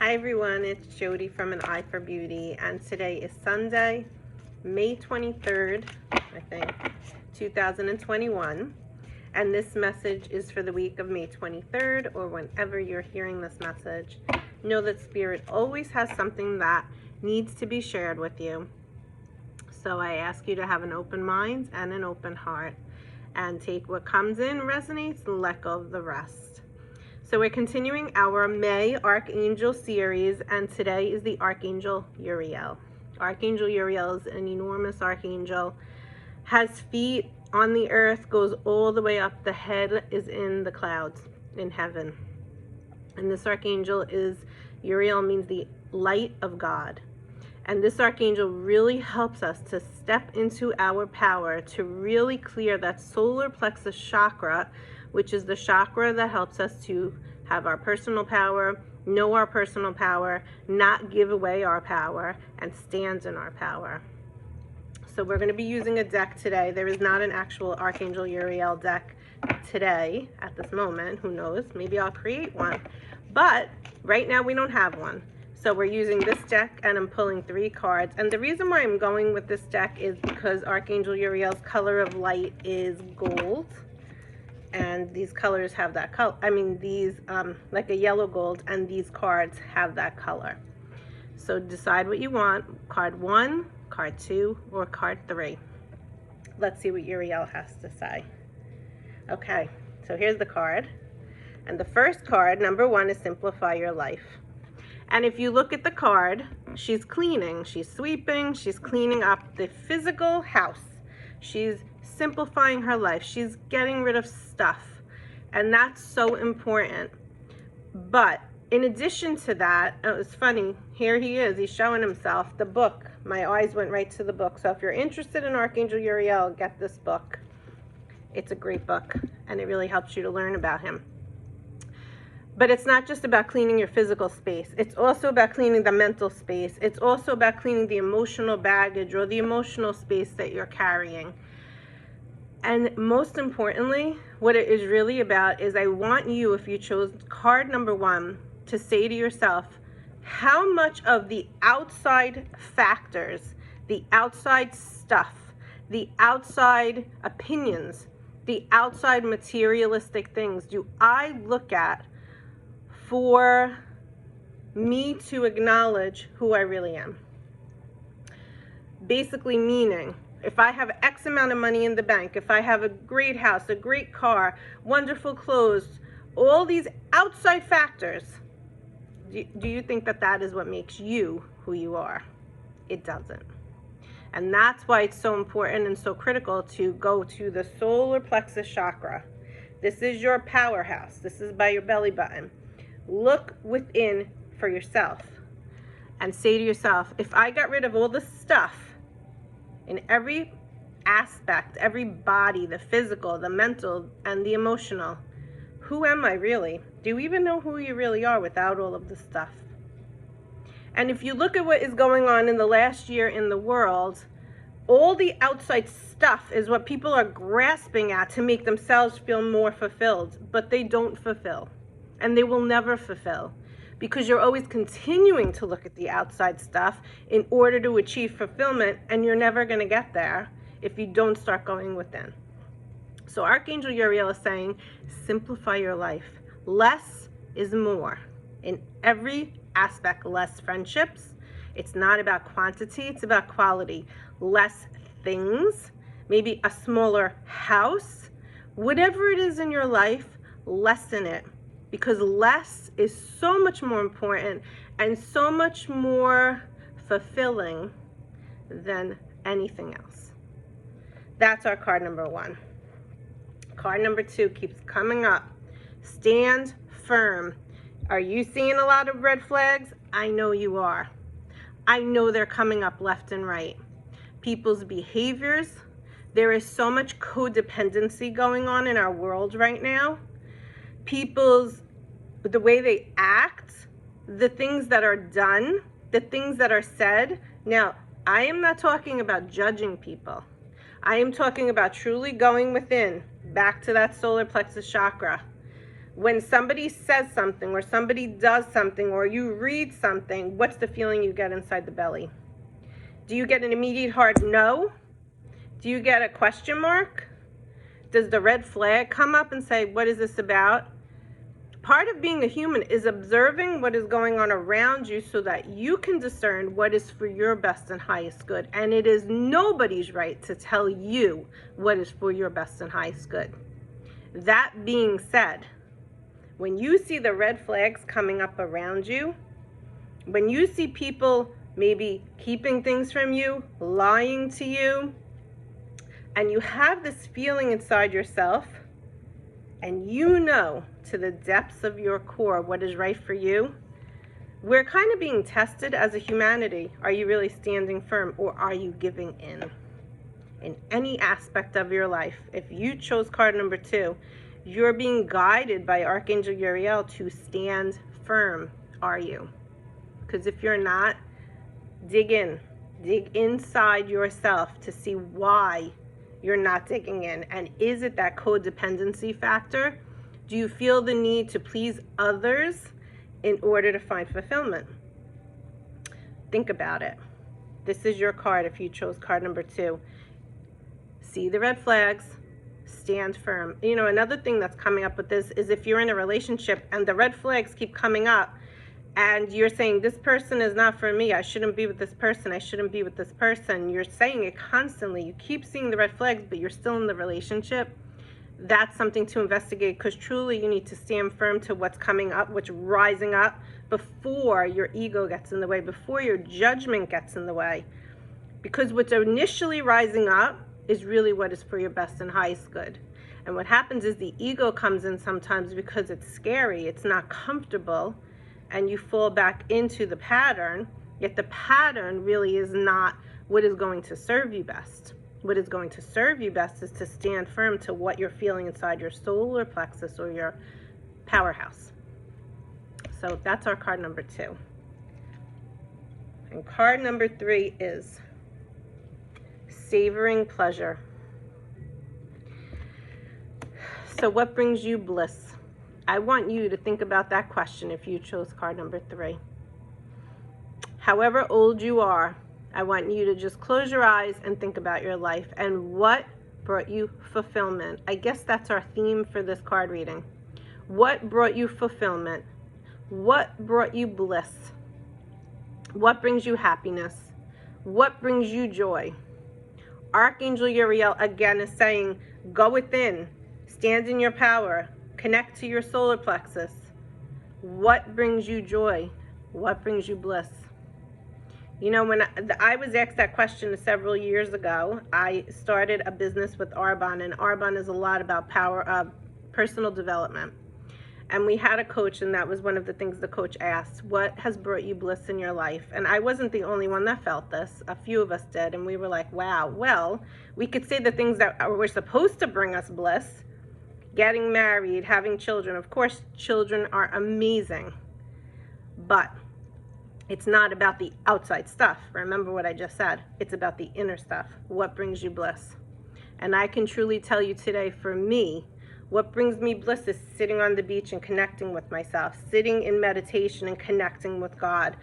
Hi everyone, it's Jody from An Eye for Beauty, and today is Sunday, May 23rd, I think, 2021. And this message is for the week of May 23rd, or whenever you're hearing this message. Know that Spirit always has something that needs to be shared with you. So I ask you to have an open mind and an open heart, and take what comes in, resonates, and let go of the rest. So we're continuing our May Archangel series, and today is the Archangel Uriel. Archangel Uriel is an enormous archangel, has feet on the earth, goes all the way up. The head is in the clouds in heaven. And this archangel is, Uriel means the light of God. And this archangel really helps us to step into our power, to really clear that solar plexus chakra, which is the chakra that helps us to have our personal power, know our personal power, not give away our power, and stand in our power. So we're going to be using a deck today. There is not an actual Archangel Uriel deck today at this moment. Who knows? Maybe I'll create one. But right now we don't have one. So we're using this deck, and I'm pulling 3 cards. And the reason why I'm going with this deck is because Archangel Uriel's color of light is gold. And these colors have that color. I mean, these, like a yellow gold, and these cards have that color. So decide what you want, card 1, card 2, or card 3. Let's see what Uriel has to say. Okay, so here's the card. And the first card, number 1, is Simplify Your Life. And if you look at the card, she's cleaning, she's sweeping, she's cleaning up the physical house. She's simplifying her life. She's getting rid of stuff. And that's so important. But in addition to that, it was funny, here he is, he's showing himself, the book. My eyes went right to the book. So if you're interested in Archangel Uriel, get this book. It's a great book, and it really helps you to learn about him. But it's not just about cleaning your physical space. It's also about cleaning the mental space. It's also about cleaning the emotional baggage or the emotional space that you're carrying. And most importantly, what it is really about is, I want you, if you chose card number 1, to say to yourself, how much of the outside factors, the outside stuff, the outside opinions, the outside materialistic things do I look at for me to acknowledge who I really am? Basically meaning, if I have X amount of money in the bank, if I have a great house, a great car, wonderful clothes, all these outside factors, do you think that that is what makes you who you are? It doesn't. And that's why it's so important and so critical to go to the solar plexus chakra. This is your powerhouse. This is by your belly button. Look within for yourself and say to yourself, if I got rid of all the stuff in every aspect, every body, the physical, the mental, and the emotional, who am I really? Do you even know who you really are without all of the stuff? And if you look at what is going on in the last year in the world, all the outside stuff is what people are grasping at to make themselves feel more fulfilled, but they don't fulfill. And they will never fulfill, because you're always continuing to look at the outside stuff in order to achieve fulfillment, and you're never going to get there if you don't start going within. So Archangel Uriel is saying, simplify your life. Less is more in every aspect. Less friendships. It's not about quantity, it's about quality. Less things, maybe a smaller house. Whatever it is in your life, lessen it. Because less is so much more important and so much more fulfilling than anything else. That's our card number 1. Card number 2 keeps coming up. Stand firm. Are you seeing a lot of red flags? I know you are. I know they're coming up left and right. People's behaviors. There is so much codependency going on in our world right now. The way they act, the things that are done, the things that are said. Now, I am not talking about judging people. I am talking about truly going within, back to that solar plexus chakra. When somebody says something or somebody does something or you read something, what's the feeling you get inside the belly? Do you get an immediate hard no? Do you get a question mark? Does the red flag come up and say, what is this about? Part of being a human is observing what is going on around you so that you can discern what is for your best and highest good. And it is nobody's right to tell you what is for your best and highest good. That being said, when you see the red flags coming up around you, when you see people maybe keeping things from you, lying to you, and you have this feeling inside yourself, and you know to the depths of your core what is right for you, we're kind of being tested as a humanity. Are you really standing firm, or are you giving in any aspect of your life? If you chose card number 2, you're being guided by Archangel Uriel to stand firm. Are you? Because if you're not, dig inside yourself to see why you're not digging in. And is it that codependency factor? Do you feel the need to please others in order to find fulfillment? Think about it. This is your card if you chose card number 2. See the red flags, stand firm. You know, another thing that's coming up with this is if you're in a relationship and the red flags keep coming up and you're saying, this person is not for me, I shouldn't be with this person, I shouldn't be with this person. You're saying it constantly. You keep seeing the red flags, but you're still in the relationship. That's something to investigate, because truly you need to stand firm to what's coming up, what's rising up, before your ego gets in the way, before your judgment gets in the way. Because what's initially rising up is really what is for your best and highest good. And what happens is the ego comes in sometimes because it's scary, it's not comfortable, and you fall back into the pattern, yet the pattern really is not what is going to serve you best. What is going to serve you best is to stand firm to what you're feeling inside your solar plexus or your powerhouse. So that's our card number 2. And card number 3 is savoring pleasure. So what brings you bliss? I want you to think about that question if you chose card number 3. However old you are, I want you to just close your eyes and think about your life and what brought you fulfillment. I guess that's our theme for this card reading. What brought you fulfillment? What brought you bliss? What brings you happiness? What brings you joy? Archangel Uriel again is saying, go within, stand in your power, connect to your solar plexus. What brings you joy? What brings you bliss? You know, when I was asked that question several years ago, I started a business with Arbonne, and Arbonne is a lot about personal development. And we had a coach, and that was one of the things the coach asked, what has brought you bliss in your life? And I wasn't the only one that felt this. A few of us did, and we were like, wow, well, we could say the things that were supposed to bring us bliss, getting married, having children. Of course, children are amazing, but it's not about the outside stuff. Remember what I just said. It's about the inner stuff. What brings you bliss? And I can truly tell you today, for me, what brings me bliss is sitting on the beach and connecting with myself, sitting in meditation and connecting with God,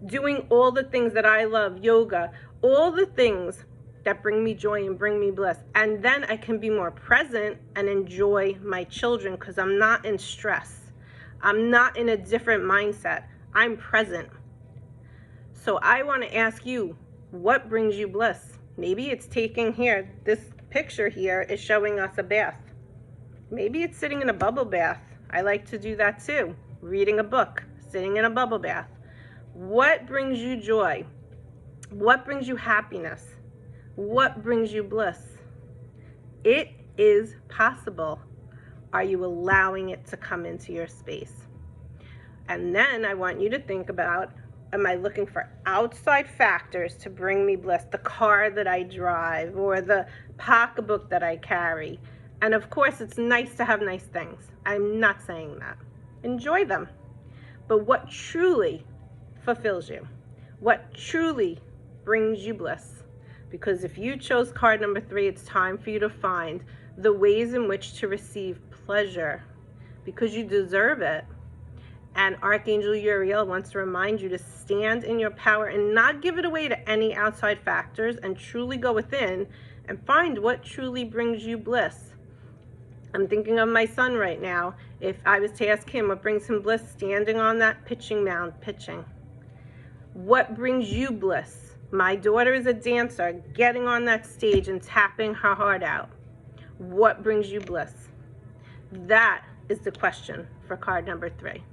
doing all the things that I love, yoga, all the things that bring me joy and bring me bliss. And then I can be more present and enjoy my children because I'm not in stress. I'm not in a different mindset. I'm present. So I want to ask you, what brings you bliss? Maybe it's taking here, this picture here is showing us a bath. Maybe it's sitting in a bubble bath. I like to do that too. Reading a book, sitting in a bubble bath. What brings you joy? What brings you happiness? What brings you bliss? It is possible. Are you allowing it to come into your space? And then I want you to think about, am I looking for outside factors to bring me bliss? The car that I drive or the pocketbook that I carry. And of course, it's nice to have nice things. I'm not saying that. Enjoy them. But what truly fulfills you? What truly brings you bliss? Because if you chose card number 3, it's time for you to find the ways in which to receive pleasure because you deserve it. And Archangel Uriel wants to remind you to stand in your power and not give it away to any outside factors, and truly go within and find what truly brings you bliss. I'm thinking of my son right now. If I was to ask him what brings him bliss, standing on that pitching mound, pitching. What brings you bliss? My daughter is a dancer, getting on that stage and tapping her heart out. What brings you bliss? That is the question for card number 3.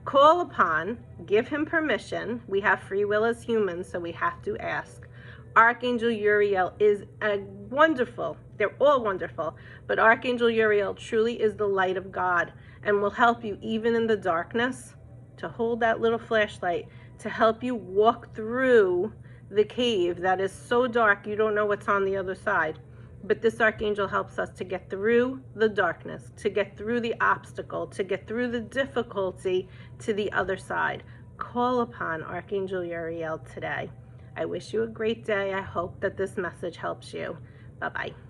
Call upon, give him permission. We have free will as humans, so we have to ask. Archangel Uriel is a wonderful, they're all wonderful, but Archangel Uriel truly is the light of God and will help you even in the darkness, to hold that little flashlight to help you walk through the cave that is so dark you don't know what's on the other side. But this archangel helps us to get through the darkness, to get through the obstacle, to get through the difficulty to the other side. Call upon Archangel Uriel today. I wish you a great day. I hope that this message helps you. Bye-bye.